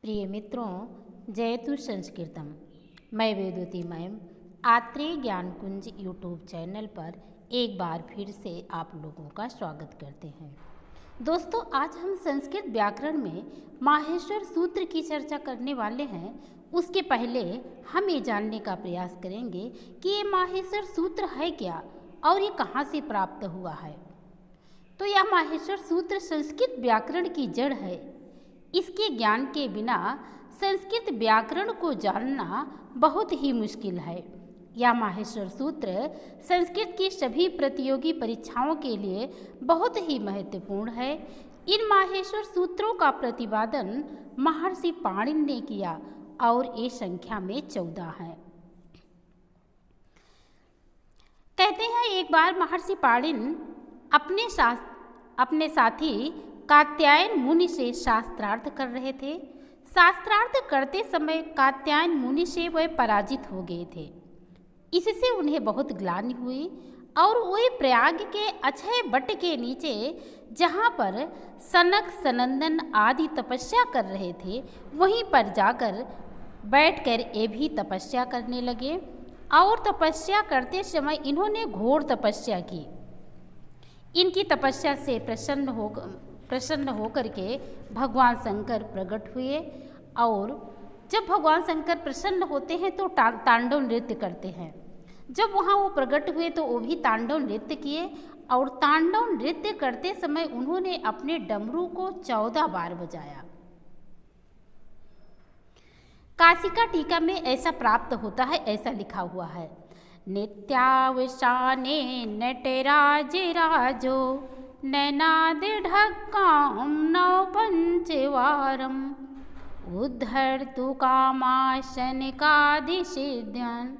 प्रिय मित्रों, जयतु संस्कृतम। मैं वेदवती मैम आत्रेय ज्ञान कुंज यूट्यूब चैनल पर एक बार फिर से आप लोगों का स्वागत करते हैं। दोस्तों, आज हम संस्कृत व्याकरण में माहेश्वर सूत्र की चर्चा करने वाले हैं। उसके पहले हम ये जानने का प्रयास करेंगे कि ये माहेश्वर सूत्र है क्या और ये कहाँ से प्राप्त हुआ है। तो यह माहेश्वर सूत्र संस्कृत व्याकरण की जड़ है। इसके ज्ञान के बिना संस्कृत व्याकरण को जानना बहुत ही मुश्किल है। यह माहेश्वर सूत्र संस्कृत की सभी प्रतियोगी परीक्षाओं के लिए बहुत ही महत्वपूर्ण है। इन माहेश्वर सूत्रों का प्रतिपादन महर्षि पाणिनि ने किया और ये संख्या में 14 है। कहते हैं एक बार महर्षि पाणिनि अपने साथी कात्यायन मुनि से शास्त्रार्थ कर रहे थे। शास्त्रार्थ करते समय कात्यायन मुनि से वह पराजित हो गए थे। इससे उन्हें बहुत ग्लानि हुई और वे प्रयाग के अक्षय वट के नीचे, जहाँ पर सनक सनंदन आदि तपस्या कर रहे थे, वहीं पर जाकर बैठकर ये भी तपस्या करने लगे। और तपस्या करते समय इन्होंने घोर तपस्या की। इनकी तपस्या से प्रसन्न होकर के भगवान शंकर प्रकट हुए। और जब भगवान शंकर प्रसन्न होते हैं तो तांडव नृत्य करते हैं। जब वहाँ वो प्रकट हुए तो वो भी तांडव नृत्य किए। और तांडव नृत्य करते समय उन्होंने अपने डमरू को 14 बार बजाया। काशिका टीका में ऐसा प्राप्त होता है, ऐसा लिखा हुआ है, नित्यावसाने नटराज राजो नैनादिढक्कां नव पंचवारम उद्धर्तु कामाशनिकादिसिद्ध्यन्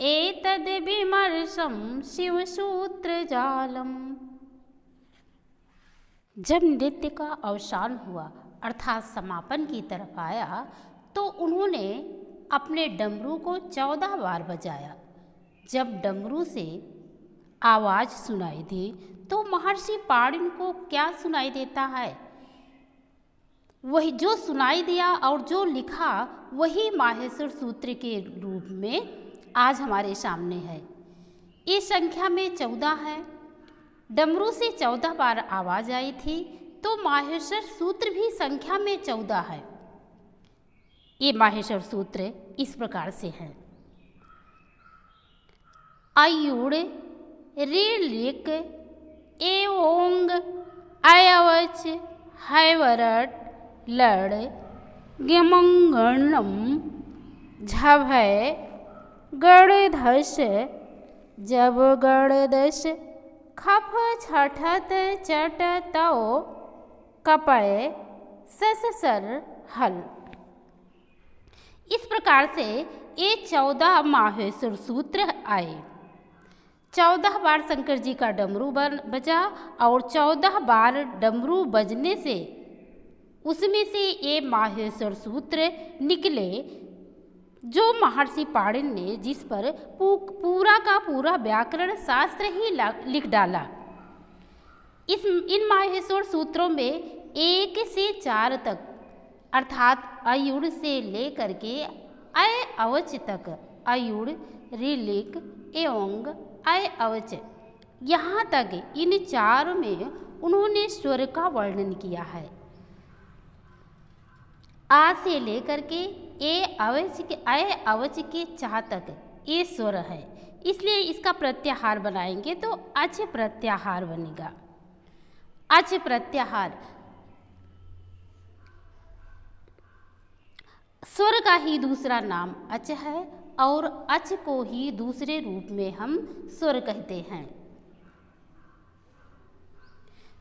एतद् विमर्शं शिवसूत्रजालम्। जब नृत्य का अवसान हुआ अर्थात समापन की तरफ आया तो उन्होंने अपने डमरू को 14 बार बजाया। जब डमरू से आवाज़ सुनाई दी तो महर्षि पाणिनि को क्या सुनाई देता है? वही जो सुनाई दिया और जो लिखा वही माहेश्वर सूत्र के रूप में आज हमारे सामने है। इस संख्या में 14 है। डमरू से 14 बार आवाज़ आई थी तो माहेश्वर सूत्र भी संख्या में 14 है। ये माहेश्वर सूत्र इस प्रकार से है, अयुड़ ऋलिक एओंग अयवच हैवरट लड़ गमंगणम झभय गणधस जब गणदश खफ छठत चटतौ कपय सससर हल। इस प्रकार से ये 14 माहेश्वर सूत्र आए। 14 बार शंकर जी का डमरू बजा और 14 बार डमरू बजने से उसमें से ये माहेश्वर सूत्र निकले जो महर्षि पाणिनि ने जिस पर पूरा का पूरा व्याकरण शास्त्र ही लिख डाला। इन माहेश्वर सूत्रों में 1 से 4 तक अर्थात अयुड़ से लेकर के अय अवच तक, अयुड़ ऋलिक एओंग अय अवच, यहाँ तक इन 4 में उन्होंने स्वर का वर्णन किया है। आ से लेकर के अय अवच के चा तक ये स्वर है। इसलिए इसका प्रत्याहार बनाएंगे तो अच प्रत्याहार बनेगा। अच प्रत्याहार स्वर का ही दूसरा नाम अच है और अच को ही दूसरे रूप में हम स्वर कहते हैं।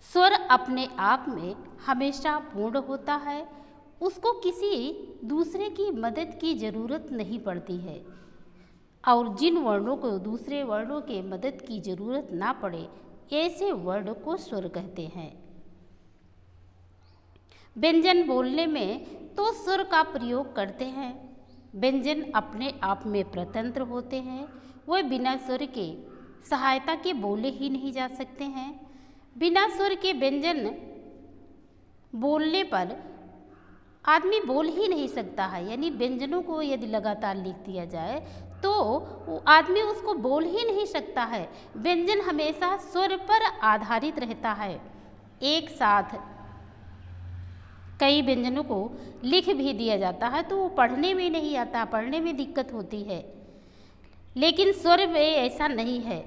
स्वर अपने आप में हमेशा पूर्ण होता है, उसको किसी दूसरे की मदद की जरूरत नहीं पड़ती है। और जिन वर्णों को दूसरे वर्णों के मदद की जरूरत ना पड़े ऐसे वर्ण को स्वर कहते हैं। व्यंजन बोलने में तो स्वर का प्रयोग करते हैं। व्यंजन अपने आप में स्वतंत्र होते हैं, वह बिना स्वर के सहायता के बोले ही नहीं जा सकते हैं। बिना स्वर के व्यंजन बोलने पर आदमी बोल ही नहीं सकता है। यानी व्यंजनों को यदि लगातार लिख दिया जाए तो वो आदमी उसको बोल ही नहीं सकता है। व्यंजन हमेशा स्वर पर आधारित रहता है। एक साथ कई व्यंजनों को लिख भी दिया जाता है तो वो पढ़ने में नहीं आता, पढ़ने में दिक्कत होती है। लेकिन स्वर में ऐसा नहीं है,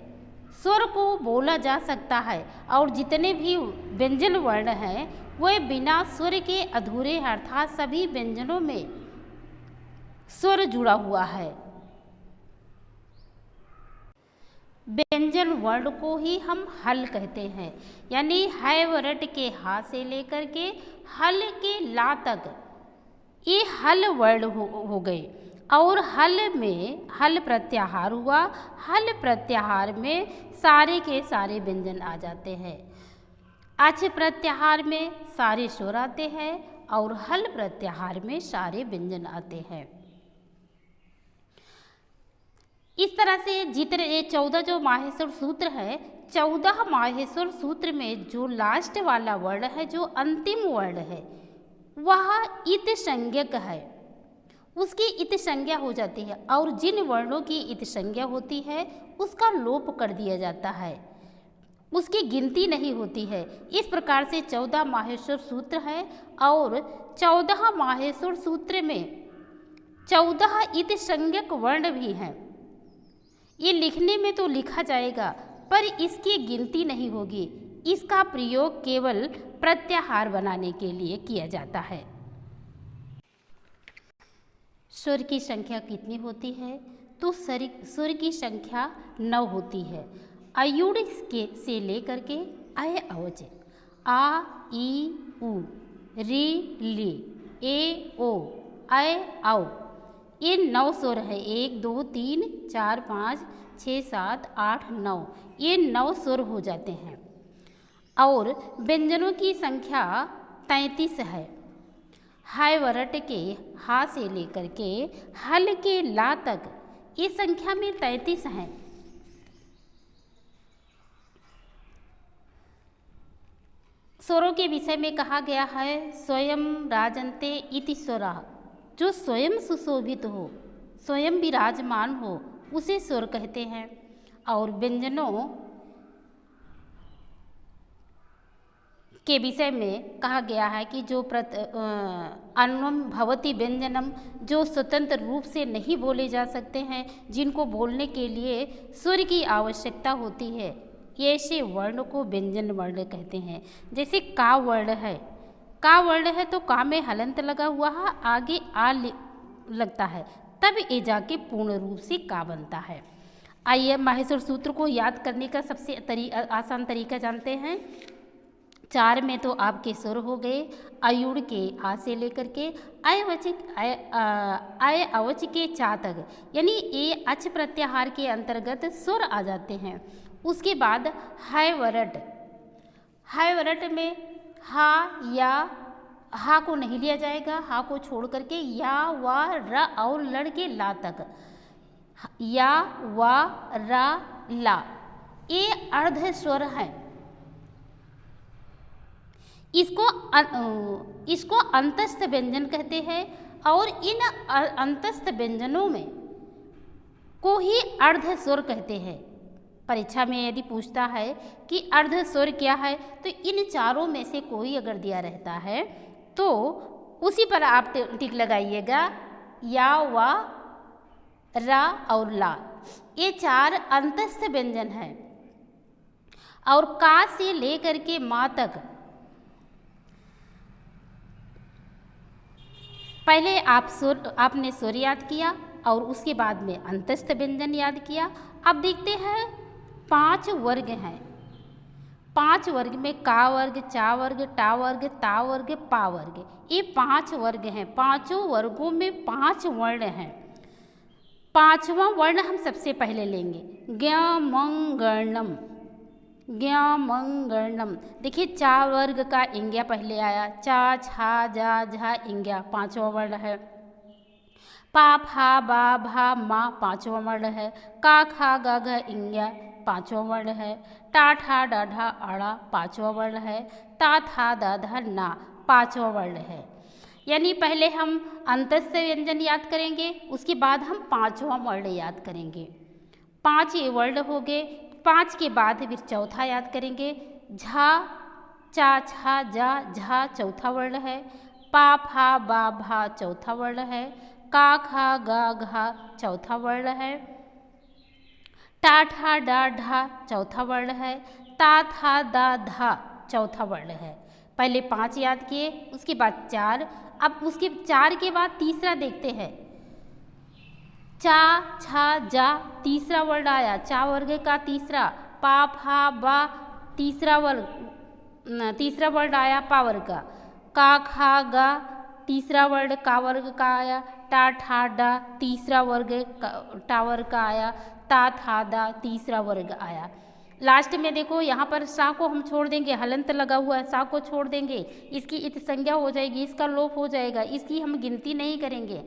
स्वर को बोला जा सकता है और जितने भी व्यंजन वर्ण हैं वह बिना स्वर के अधूरे हैं, अर्थात सभी व्यंजनों में स्वर जुड़ा हुआ है। व्यंजन वर्ण को ही हम हल कहते हैं। यानी है वरट के हा से लेकर के हल के ला तक ये हल वर्ण हो गए। और हल में हल प्रत्याहार हुआ, हल प्रत्याहार में सारे के सारे व्यंजन आ जाते हैं। अच प्रत्याहार में सारे स्वर आते हैं और हल प्रत्याहार में सारे व्यंजन आते हैं। इस तरह से जितने ये 14 जो माहेश्वर सूत्र है, 14 माहेश्वर सूत्र में जो लास्ट वाला वर्ण है, जो अंतिम वर्ण है, वह इत संज्ञक है, उसकी इत संज्ञा हो जाती है। और जिन वर्णों की इत संज्ञा होती है उसका लोप कर दिया जाता है, उसकी गिनती नहीं होती है। इस प्रकार से 14 माहेश्वर सूत्र है और 14 माहेश्वर सूत्र में 14 इत संज्ञक वर्ण भी हैं। ये लिखने में तो लिखा जाएगा पर इसकी गिनती नहीं होगी। इसका प्रयोग केवल प्रत्याहार बनाने के लिए किया जाता है। स्वर की संख्या कितनी होती है? तो स्वर की संख्या 9 होती है। अयुड़ से लेकर के अय अवच, आ ई उ, री ली, ए ओ, अय औ, ये 9 स्वर है। 1 2 3 4 5 6 7 8 9, ये 9 स्वर हो जाते हैं। और व्यंजनों की संख्या 33 है। हाय वरट के हा से लेकर के हल के ला तक ये संख्या में 33 हैं। स्वरों के विषय में कहा गया है स्वयं राजन्ते इति स्वरा, जो स्वयं सुशोभित हो, स्वयं विराजमान हो, उसे स्वर कहते हैं। और व्यंजनों के विषय में कहा गया है कि जो अन्वम भवति व्यंजनम, जो स्वतंत्र रूप से नहीं बोले जा सकते हैं, जिनको बोलने के लिए स्वर की आवश्यकता होती है, ऐसे वर्ण को व्यंजन वर्ण कहते हैं। जैसे का वर्ण है, का वर्ण है तो का में हलंत लगा हुआ है, आगे आ लगता है, तब ये जाके पूर्ण रूप से का बनता है। आइए माहेश्वर सूत्र को याद करने का सबसे आसान तरीका जानते हैं। 4 में तो आपके स्वर हो गए, अयुड़ के आ से लेकर के अय अवच के चा तक, यानी ये अच प्रत्याहार के अंतर्गत स्वर आ जाते हैं। उसके बाद है वरट, है वरट में हा या हा को नहीं लिया जाएगा, हा को छोड़ करके या व र और लड़ के ला तक, या व रा ला, ये अर्ध स्वर है। इसको अंतस्थ व्यंजन कहते हैं। और इन अंतस्थ व्यंजनों में को ही अर्ध स्वर कहते हैं। परीक्षा में यदि पूछता है कि अर्ध स्वर क्या है, तो इन चारों में से कोई अगर दिया रहता है तो उसी पर आप टिक लगाइएगा। या वा रा और ला, ये 4 अंतस्थ व्यंजन हैं। और का से लेकर के मा तक पहले आपने स्वर याद किया और उसके बाद में अंतस्थ व्यंजन याद किया। अब देखते हैं 5 वर्ग हैं। 5 वर्ग में का वर्ग, चा वर्ग, टा वर्ग, ता वर्ग, पा वर्ग, ये 5 वर्ग हैं। 5 वर्गों में 5 वर्ण हैं। 5वां वर्ण हम सबसे पहले लेंगे, ज्ञ मंगणम। ज्ञ मंगणम, देखिए चा वर्ग का इंग्या पहले आया, चा छा जा झा इंग्या 5वां वर्ण है। पा फा बा भा मा 5वां वर्ण है। का खा गा घ इंग्या 5वां वर्ण है। टा ठा डा ढा आड़ा 5वां वर्ण है। ता था दा धा ना 5वां वर्ण है। यानी पहले हम अंतस्थ व्यंजन याद करेंगे, उसके बाद हम पांचवा वर्ण याद करेंगे। 5 ये वर्ण हो गए। 5 के बाद फिर चौथा याद करेंगे। झा, चा, छा, जा, झा चौथा वर्ण है। पा, फा, बा, भा चौथा वर्ण है। का, खा, गा, घा चौथा वर्ण है। टा, ठा, डा, ढा चौथा वर्ण है। ता, था, दा, धा चौथा वर्ण है। पहले 5 याद किए, उसके बाद 4। अब उसके 4 के बाद तीसरा देखते हैं। चा, छा, जा तीसरा वर्ण आया, चा वर्ग का तीसरा। पा, फा, बा तीसरा वर्ण आया, पा वर्ग का। का, खा, गा तीसरा वर्ण का वर्ग का आया। टा, ठा, डा तीसरा वर्ग टा वर्ग का आया। ता, था, दा तीसरा वर्ग आया। लास्ट में देखो यहाँ पर सा को हम छोड़ देंगे, हलंत लगा हुआ है, सा को छोड़ देंगे, इसकी इत संज्ञा हो जाएगी, इसका लोप हो जाएगा, इसकी हम गिनती नहीं करेंगे।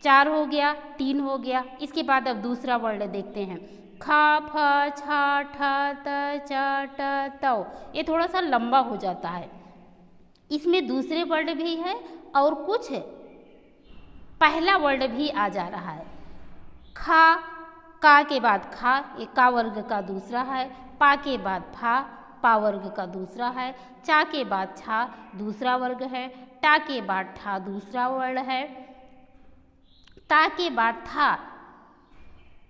4 हो गया, 3 हो गया। इसके बाद अब दूसरा वर्ण देखते हैं। खा, फा, छा, ठा, त, चा, ट, तौ। ये थोड़ा सा लंबा हो जाता है, इसमें दूसरे वर्ण भी है और कुछ पहला वर्ण भी आ जा रहा है। खा, का के बाद खा, ये का वर्ग का दूसरा है। पा के बाद फा, पा वर्ग का दूसरा है। चा के बाद छा दूसरा वर्ग है। टा के बाद ठा दूसरा वर्ण है। ता के बाद था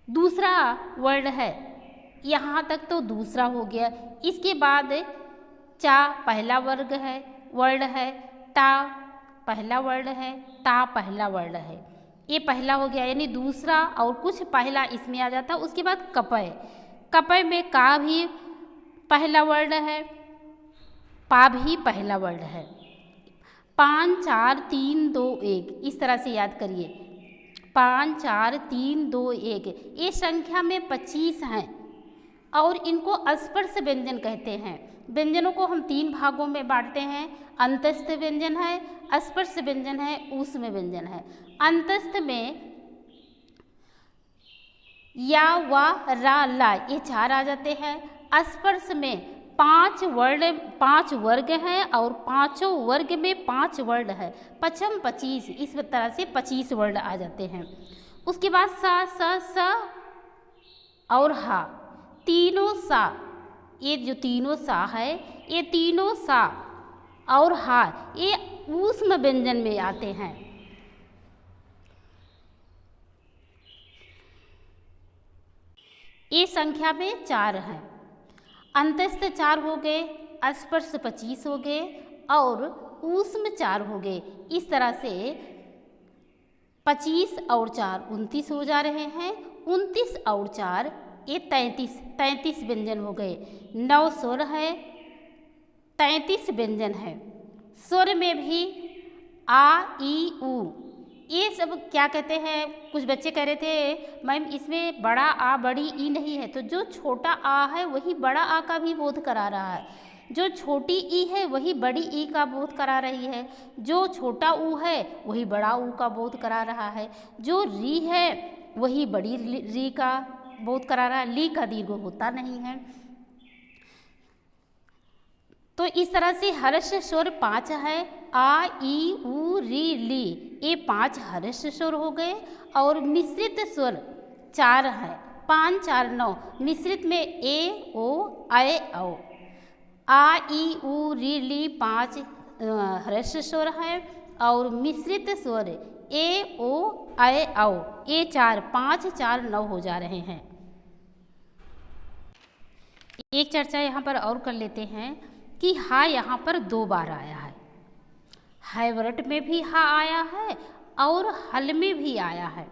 दूसरा वर्ण है। यहाँ तक तो दूसरा हो गया। इसके बाद चा पहला वर्ग है, वर्ण है। टा पहला वर्ण है। ता पहला वर्ण है। ये पहला हो गया, यानी दूसरा और कुछ पहला इसमें आ जाता। उसके बाद कपय, कपय में का भी पहला वर्ण है, पा भी पहला वर्ण है। 5, 4, 3, 2, 1 इस तरह से याद करिए। 5, 4, 3, 2, 1 ये संख्या में 25 हैं और इनको अस्पर्श व्यंजन कहते हैं। व्यंजनों को हम 3 भागों में बांटते हैं। अंतस्थ व्यंजन है, अस्पर्श व्यंजन है, ऊष्म व्यंजन है। अंतस्थ में या, वा, रा, ला ये 4 आ जाते हैं। अस्पर्श में 5 वर्ग हैं और पांचों वर्ग में 5 वर्ण है। 5 25 इस तरह से 25 वर्ण आ जाते हैं। उसके बाद सा, स और हा तीनों सा, ये जो तीनों सा है ये तीनों सा और हा ये ऊष्म व्यंजन में आते हैं। ये संख्या में 4 हैं। अंतस्थ 4 हो गए, अस्पर्श 25 हो गए और ऊष्म 4 हो गए। इस तरह से 25 और 4 29 हो जा रहे हैं। 29 और 4 ये 33 व्यंजन हो गए। 9 स्वर है, 33 व्यंजन है। स्वर में भी आ, ई, उ ये सब क्या कहते हैं। कुछ बच्चे कह रहे थे मैम इसमें बड़ा आ बड़ी ई नहीं है, तो जो छोटा आ है वही बड़ा आ का भी बोध करा रहा है, जो छोटी ई है वही बड़ी ई का बोध करा रही है, जो छोटा ऊ है वही बड़ा ऊ का बोध करा रहा है, जो री है वही बड़ी री का बोध करा रहा है। ली का दीर्घ होता नहीं है। तो इस तरह से हर्ष स्वर 5 है। आ, ई, उ, री, ली ये 5 हर्ष स्वर हो गए और मिश्रित स्वर 4 है। 5, 4, 9 मिश्रित में ए, ओ, ऐ, औ। आ, ई, उ, री, ली 5 हर्ष स्वर है और मिश्रित स्वर ए, ओ, ऐ, औ ये 4 5, 4, 9 हो जा रहे हैं। एक चर्चा यहाँ पर और कर लेते हैं कि हा यहाँ पर 2 बार आया है। हैवरट में भी हा आया है और हल में भी आया है,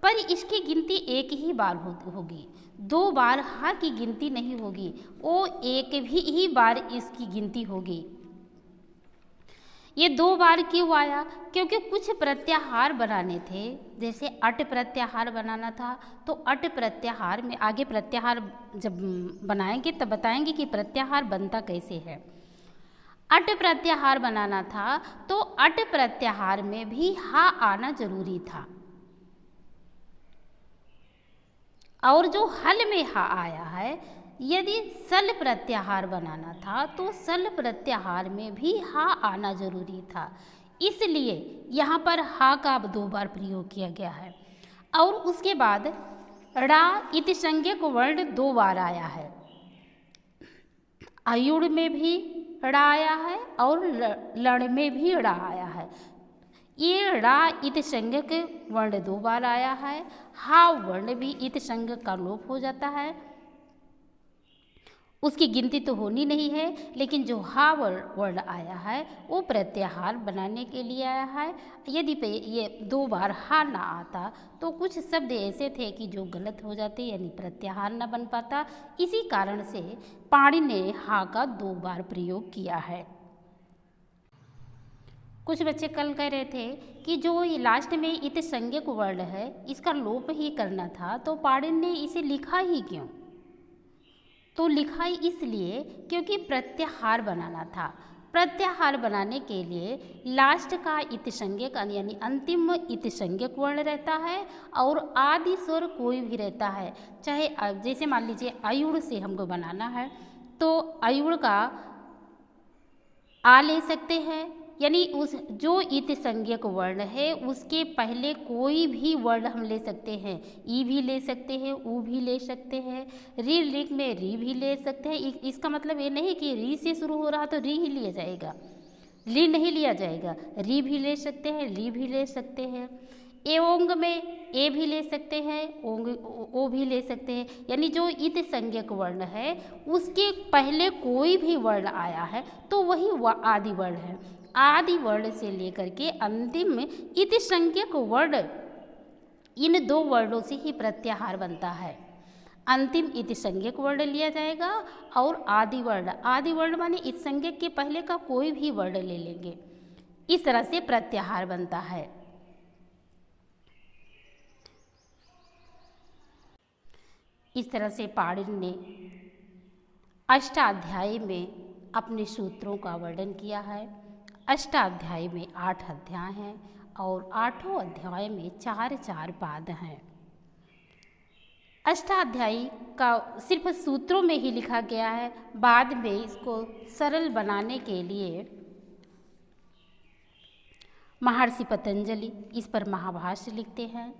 पर इसकी गिनती एक ही बार होगी। 2 बार हा की गिनती नहीं होगी, वो एक ही बार इसकी गिनती होगी। ये 2 बार क्यों आया? क्योंकि कुछ प्रत्याहार बनाने थे, जैसे अट प्रत्याहार बनाना था। तो अट प्रत्याहार में आगे प्रत्याहार जब बनाएंगे तब बताएंगे कि प्रत्याहार बनता कैसे है। अट प्रत्याहार बनाना था तो अट प्रत्याहार में भी हा आना जरूरी था, और जो हल में हा आया है, यदि सल प्रत्याहार बनाना था तो सल प्रत्याहार में भी हा आना जरूरी था। इसलिए यहाँ पर हा का 2 बार प्रयोग किया गया है। और उसके बाद ड़ा इति संज्ञक वर्ण 2 बार आया है। आयुड़ में भी ड़ा आया है और लड़ में भी ड़ा आया है। ये ड़ा इत संज्ञक वर्ण 2 बार आया है। हा वर्ण भी इत संज्ञक का लोप हो जाता है, उसकी गिनती तो होनी नहीं है, लेकिन जो हा वर्ण आया है वो प्रत्याहार बनाने के लिए आया है। यदि ये 2 बार हा ना आता तो कुछ शब्द ऐसे थे कि जो गलत हो जाते, यानी प्रत्याहार न बन पाता। इसी कारण से पाणिनि ने हा का 2 बार प्रयोग किया है। कुछ बच्चे कल कह रहे थे कि जो ये लास्ट में इत संज्ञक वर्ण है इसका लोप ही करना था, तो पाणिनि ने इसे लिखा ही क्यों? तो लिखा ही इसलिए क्योंकि प्रत्याहार बनाना था। प्रत्याहार बनाने के लिए लास्ट का इत संज्ञक यानी अंतिम इत संज्ञक वर्ण रहता है और आदि स्वर कोई भी रहता है। चाहे जैसे मान लीजिए आयुड़ से हमको बनाना है तो आयुड़ का आ ले सकते हैं, यानी उस जो इत संज्ञक वर्ण है उसके पहले कोई भी वर्ण हम ले सकते हैं। ई भी ले सकते हैं, ऊ भी ले सकते हैं, री लिख में री भी ले सकते हैं। इसका मतलब ये नहीं कि री से शुरू हो रहा तो री ही लिया जाएगा, ली नहीं लिया जाएगा। री भी ले सकते हैं, ली भी ले सकते हैं। ए ओंग में ए भी ले सकते हैं, ओंग ओ भी ले सकते हैं। यानी जो इत संज्ञक वर्ण है उसके पहले कोई भी वर्ण आया है तो वही आदि वर्ण है। आदि वर्ण से लेकर के अंतिम इत संज्ञक वर्ण, इन 2 वर्णों से ही प्रत्याहार बनता है। अंतिम इत संज्ञक वर्ण लिया जाएगा और आदि वर्ण माने इत संज्ञक के पहले का कोई भी वर्ण ले लेंगे। इस तरह से प्रत्याहार बनता है। इस तरह से पाणिनि ने अष्टाध्यायी में अपने सूत्रों का वर्णन किया है। अष्टाध्यायी में 8 अध्याय हैं और 8 अध्याय में 4 पाद हैं। अष्टाध्यायी का सिर्फ सूत्रों में ही लिखा गया है। बाद में इसको सरल बनाने के लिए महर्षि पतंजलि इस पर महाभाष्य लिखते हैं,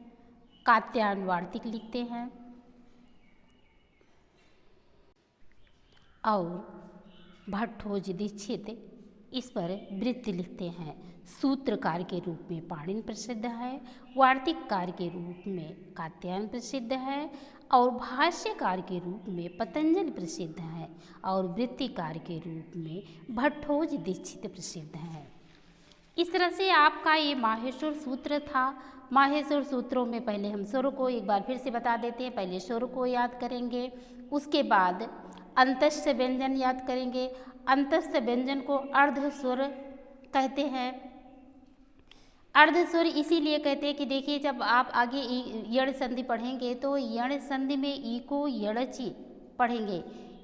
कात्यायन वार्तिक लिखते हैं और भट्टोजी दीक्षित इस पर वृत्ति लिखते हैं। सूत्रकार के रूप में पाणिनि प्रसिद्ध है, वार्तिककार के रूप में कात्यायन प्रसिद्ध है और भाष्यकार के रूप में पतंजलि प्रसिद्ध है और वृत्तिकार के रूप में भट्टोजी दीक्षित प्रसिद्ध है। इस तरह से आपका ये माहेश्वर सूत्र था। माहेश्वर सूत्रों में पहले हम स्वर को एक बार फिर से बता देते हैं। पहले स्वर को याद करेंगे, उसके बाद अंतस्थ व्यंजन याद करेंगे। अंतस्थ व्यंजन को अर्ध स्वर कहते हैं। अर्ध स्वर इसीलिए कहते हैं कि देखिए जब आप आगे यण संधि पढ़ेंगे तो यण संधि में ई को यणचि पढ़ेंगे।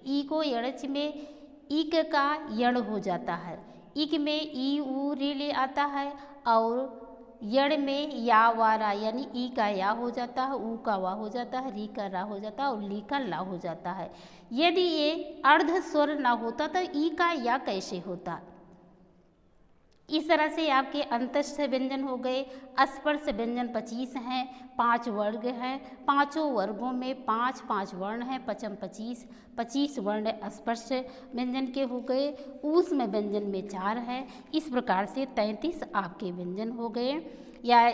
ई को यणच में ईक का यण हो जाता है, ईक में ई ऊ री ले आता है और यण में या वा रा यानी ई का या हो जाता है, ऊ का वा हो जाता है, री का रा हो जाता है और ली का ला हो जाता है। यदि ये अर्ध स्वर ना होता तो ई का या कैसे होता? इस तरह से आपके अंतस्थ व्यंजन हो गए। स्पर्श व्यंजन 25 हैं, 5 वर्ग हैं। 5 वर्गों में 5 वर्ण हैं, पचम 25 वर्ण स्पर्श व्यंजन के हो गए। ऊष्म व्यंजन में 4 हैं। इस प्रकार से 33 आपके व्यंजन हो गए। या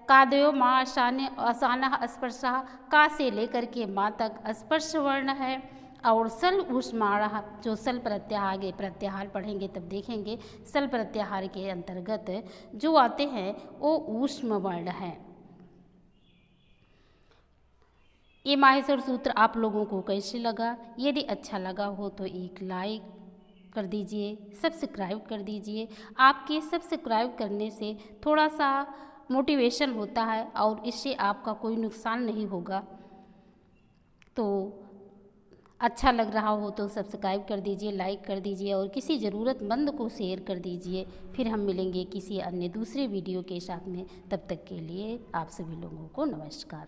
कादयो माँ असाना स्पर्शा, का से लेकर के माँ तक स्पर्श वर्ण है। और सल ऊष्माणः, जो सल प्रत्याहार आगे प्रत्याहार पढ़ेंगे तब देखेंगे, सल प्रत्याहार के अंतर्गत जो आते हैं वो ऊष्म वर्ण हैं। ये माहेश्वर सूत्र आप लोगों को कैसे लगा? यदि अच्छा लगा हो तो एक लाइक कर दीजिए, सब्सक्राइब कर दीजिए। आपके सब्सक्राइब करने से थोड़ा सा मोटिवेशन होता है और इससे आपका कोई नुकसान नहीं होगा। तो अच्छा लग रहा हो तो सब्सक्राइब कर दीजिए, लाइक कर दीजिए और किसी ज़रूरतमंद को शेयर कर दीजिए। फिर हम मिलेंगे किसी अन्य दूसरे वीडियो के साथ में। तब तक के लिए आप सभी लोगों को नमस्कार।